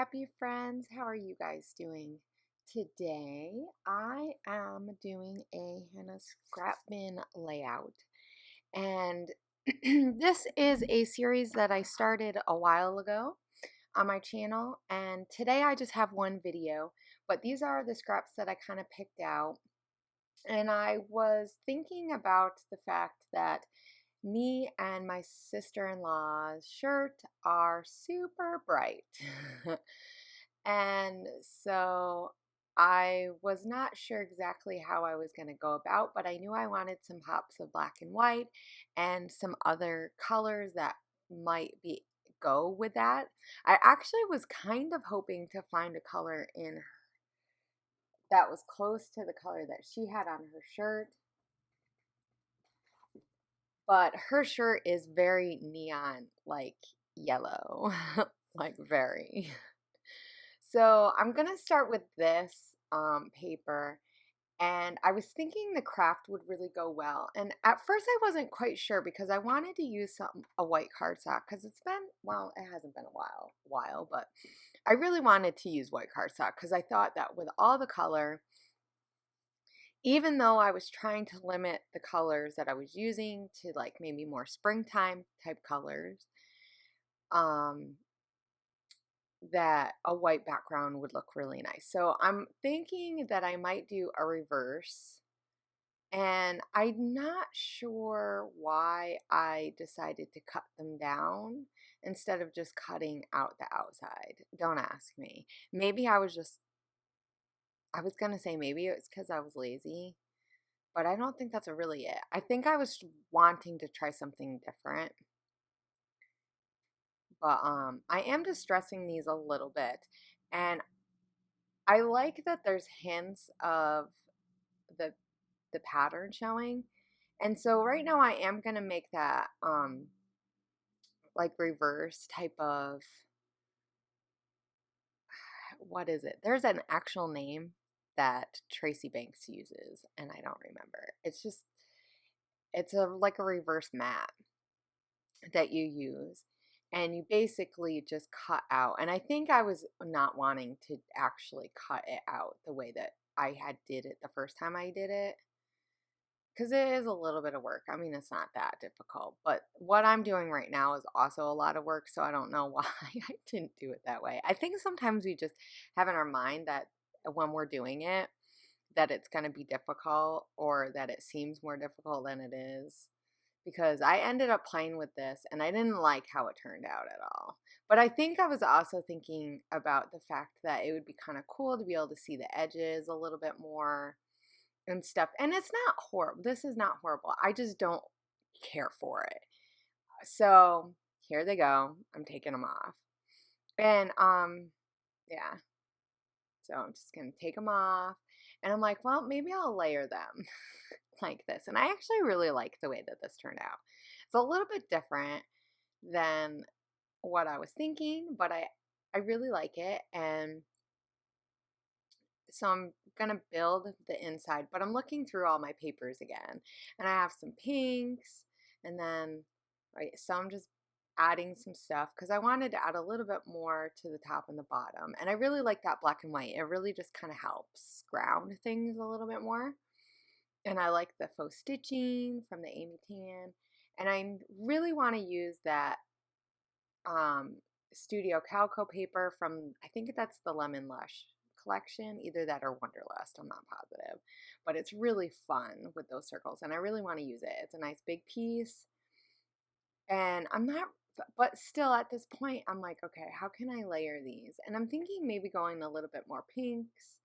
scrappy friends. How are you guys doing? Today I am doing a Hannah scrap bin layout. And this is a series that I started a while ago on my channel. And today I just have one video, but these are the scraps that I kind of picked out. And I was thinking about the fact that me and my sister-in-law's shirt are super bright. And so I was not sure exactly how I was going to go about, but I knew I wanted some pops of black and white and some other colors that might be go with that. I actually was kind of hoping to find a color in that was close to the color that she had on her shirt, but her shirt is very neon, like yellow, like very. So I'm gonna start with this paper, and I was thinking the craft would really go well. And at first I wasn't quite sure because I wanted to use a white cardstock because it's been, well, it hasn't been a while, but I really wanted to use white cardstock because I thought that with all the color, even though I was trying to limit the colors that I was using to like maybe more springtime type colors, um, that a white background would look really nice. So I'm thinking that I might do a reverse, and I'm not sure why I decided to cut them down instead of just cutting out the outside. Don't ask me. Maybe I was gonna say maybe it's because I was lazy, but I don't think that's really it. I think I was wanting to try something different. But I am distressing these a little bit, and I like that there's hints of the the pattern showing. And so right now I am gonna make that like reverse type of, what is it? There's an actual name that Tracy Banks uses, and I don't remember. It's a like a reverse mat that you use, and you basically just cut out. And I think I was not wanting to actually cut it out the way that I had did it the first time I did it, because it is a little bit of work. I mean, it's not that difficult, but what I'm doing right now is also a lot of work, so I don't know why I didn't do it that way. I think sometimes we just have in our mind that when we're doing it, that it's going to be difficult or that it seems more difficult than it is. Because I ended up playing with this and I didn't like how it turned out at all. But I think I was also thinking about the fact that it would be kind of cool to be able to see the edges a little bit more and stuff. And it's not horrible. This is not horrible. I just don't care for it. So here they go. I'm taking them off. And yeah. So I'm just gonna take them off. And I'm like, well, maybe I'll layer them like this. And I actually really like the way that this turned out. It's a little bit different than what I was thinking, but I really like it. And so I'm gonna build the inside, but I'm looking through all my papers again, and I have some pinks, and then right, so I'm just adding some stuff because I wanted to add a little bit more to the top and the bottom, and I really like that black and white. It really just kind of helps ground things a little bit more, and I like the faux stitching from the Amy Tan, and I really want to use that um, Studio Calico paper from, I think that's the Lemon Lush collection, either that or Wonderlust, I'm not positive. But it's really fun with those circles, and I really want to use it. It's a nice big piece, and I'm not, but still at this point, I'm like, okay, how can I layer these? And I'm thinking maybe going a little bit more pinks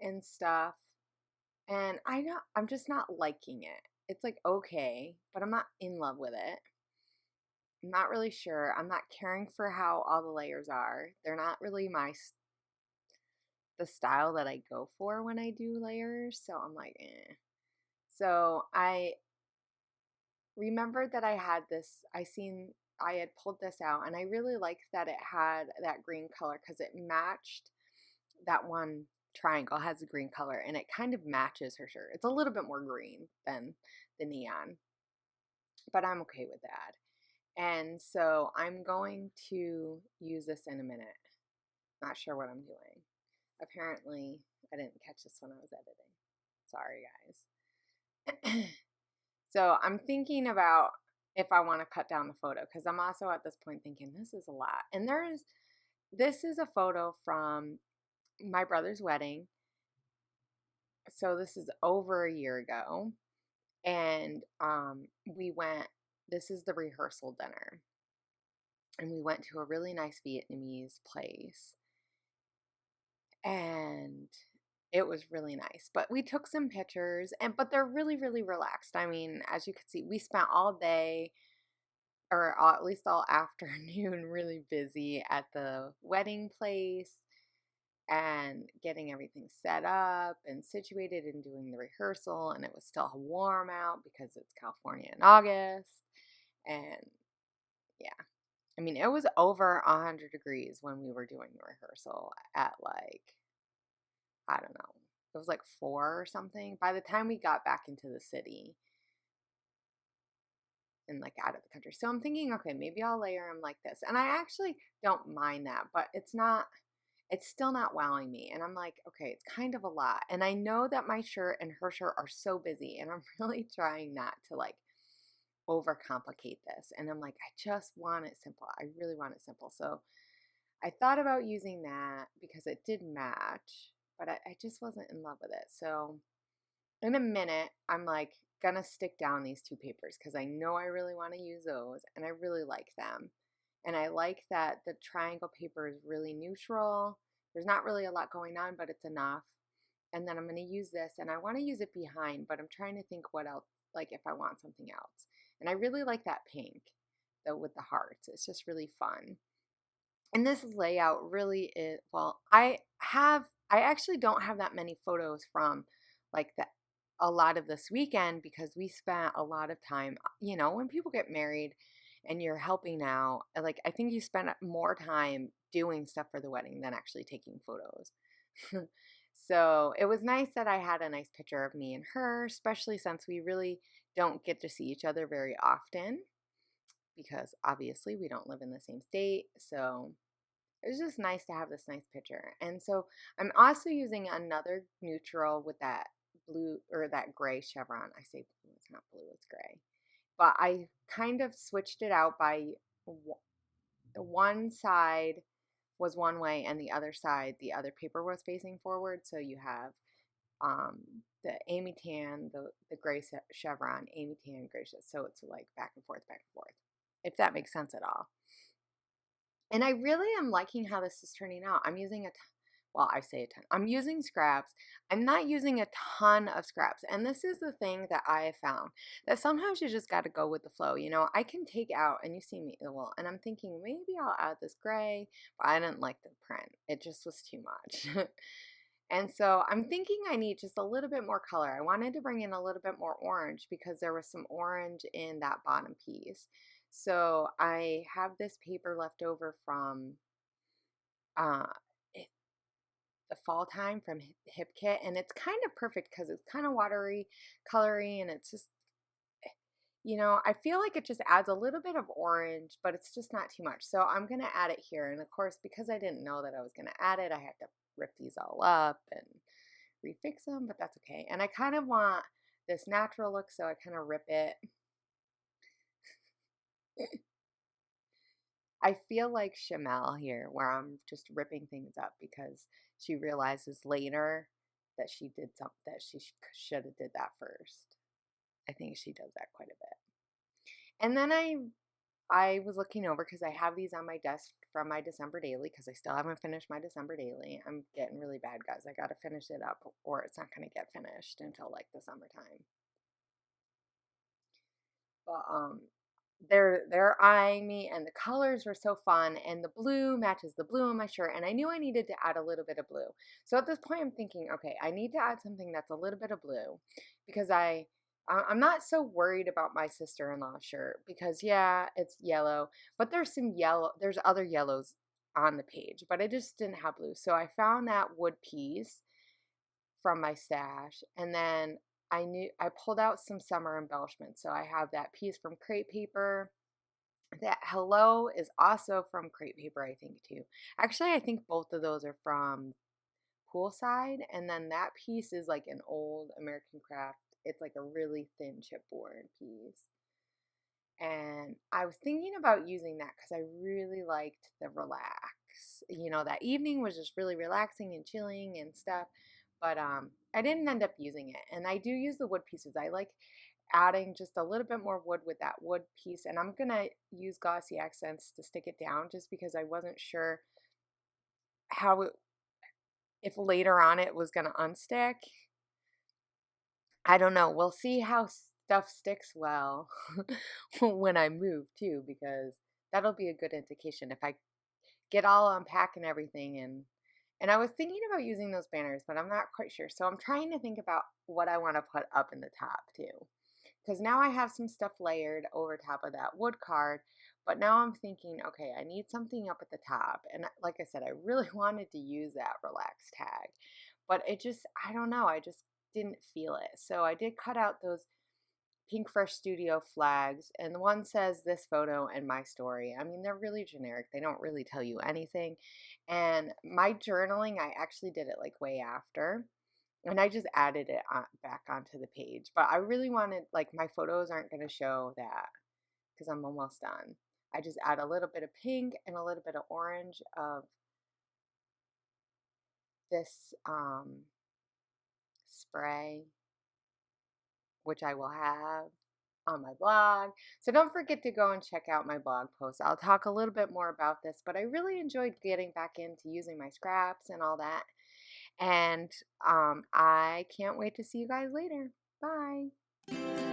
and stuff, and I'm just not liking it. It's like okay, but I'm not in love with it. I'm not really sure. I'm not caring for how all the layers are. They're not really the style that I go for when I do layers, so I'm like, eh. So I remembered that I had this, I had pulled this out, and I really liked that it had that green color because it matched that one triangle has a green color, and it kind of matches her shirt. It's a little bit more green than the neon, but I'm okay with that. And so I'm going to use this in a minute. Not sure what I'm doing. Apparently, I didn't catch this when I was editing. Sorry, guys. So I'm thinking about if I want to cut down the photo, because I'm also at this point thinking this is a lot. And this is a photo from my brother's wedding. So this is over a year ago. And we went, this is the rehearsal dinner. And we went to a really nice Vietnamese place. And it was really nice. But we took some pictures, but they're really, really relaxed. I mean, as you can see, we spent all day, or at least all afternoon, really busy at the wedding place and getting everything set up and situated and doing the rehearsal. And it was still warm out because it's California in August. And yeah, I mean, it was over 100 degrees when we were doing the rehearsal at like, I don't know, it was like 4 or something. By the time we got back into the city and like out of the country. So I'm thinking, okay, maybe I'll layer them like this. And I actually don't mind that, but it's still not wowing me. And I'm like, okay, it's kind of a lot. And I know that my shirt and her shirt are so busy, and I'm really trying not to like overcomplicate this. And I'm like, I just want it simple. I really want it simple. So I thought about using that because it did match, but I just wasn't in love with it. So in a minute, I'm like gonna stick down these 2 papers because I know I really want to use those and I really like them. And I like that the triangle paper is really neutral. There's not really a lot going on, but it's enough. And then I'm going to use this, and I want to use it behind, but I'm trying to think what else, like if I want something else. And I really like that pink, though, with the hearts. It's just really fun. And this layout really is, well, I actually don't have that many photos from like a lot of this weekend because we spent a lot of time, when people get married and you're helping out, like I think you spend more time doing stuff for the wedding than actually taking photos. So it was nice that I had a nice picture of me and her, especially since we really don't get to see each other very often because obviously we don't live in the same state. So it was just nice to have this nice picture. And so I'm also using another neutral with that blue or that gray chevron. I say blue, it's not blue, it's gray. But I kind of switched it out by one side was one way and the other side, the other paper was facing forward. So you have the Amy Tan, the gray chevron, Amy Tan, gray chevron. So it's like back and forth, if that makes sense at all. And I really am liking how this is turning out. I'm using I say a ton. I'm using scraps. I'm not using a ton of scraps. And this is the thing that I have found, that sometimes you just got to go with the flow. I can take out, and you see me, well, and I'm thinking maybe I'll add this gray, but I didn't like the print. It just was too much. And so I'm thinking I need just a little bit more color. I wanted to bring in a little bit more orange because there was some orange in that bottom piece. So I have this paper left over from uh, the fall time from Hip Kit, and it's kind of perfect because it's kind of watery, colory, and it's just, I feel like it just adds a little bit of orange, but it's just not too much. So I'm going to add it here. And of course, because I didn't know that I was going to add it, I had to rip these all up and refix them, but that's okay. And I kind of want this natural look, so I kind of rip it. I feel like Shamel here, where I'm just ripping things up because she realizes later that she did something, that she should have did that first. I think she does that quite a bit. And then I was looking over because I have these on my desk from my December daily because I still haven't finished my December daily. I'm getting really bad, guys. I got to finish it up or it's not going to get finished until like the summertime. But they're eyeing me, and the colors were so fun, and the blue matches the blue on my shirt, and I knew I needed to add a little bit of blue. So at this point I'm thinking, okay, I need to add something that's a little bit of blue because I'm not so worried about my sister-in-law's shirt because yeah, it's yellow, but there's other yellows on the page, but I just didn't have blue. So I found that wood piece from my stash, and then I pulled out some summer embellishments. So I have that piece from crepe paper, That hello is also from crepe paper, I think too. Actually, I think both of those are from poolside, and then that piece is like an old American craft. It's like a really thin chipboard piece. And I was thinking about using that because I really liked the relax. You know, that evening was just really relaxing and chilling and stuff. But I didn't end up using it. And I do use the wood pieces. I like adding just a little bit more wood with that wood piece. And I'm going to use glossy accents to stick it down just because I wasn't sure how it, if later on it was going to unstick. I don't know. We'll see how stuff sticks well when I move too, because that'll be a good indication if I get all unpacked and everything. And I was thinking about using those banners, but I'm not quite sure. So I'm trying to think about what I want to put up in the top too, because now I have some stuff layered over top of that wood card. But now I'm thinking, okay, I need something up at the top. And like I said, I really wanted to use that relax tag, but it just, I don't know, I just didn't feel it. So I did cut out those Pink Fresh Studio flags, and the one says this photo and my story. I mean, they're really generic. They don't really tell you anything. And my journaling, I actually did it like way after, and I just added it back onto the page. But I really wanted, like, my photos aren't going to show that because I'm almost done. I just add a little bit of pink and a little bit of orange of this spray, which I will have on my blog. So don't forget to go and check out my blog post. I'll talk a little bit more about this, but I really enjoyed getting back into using my scraps and all that. And I can't wait to see you guys later. Bye.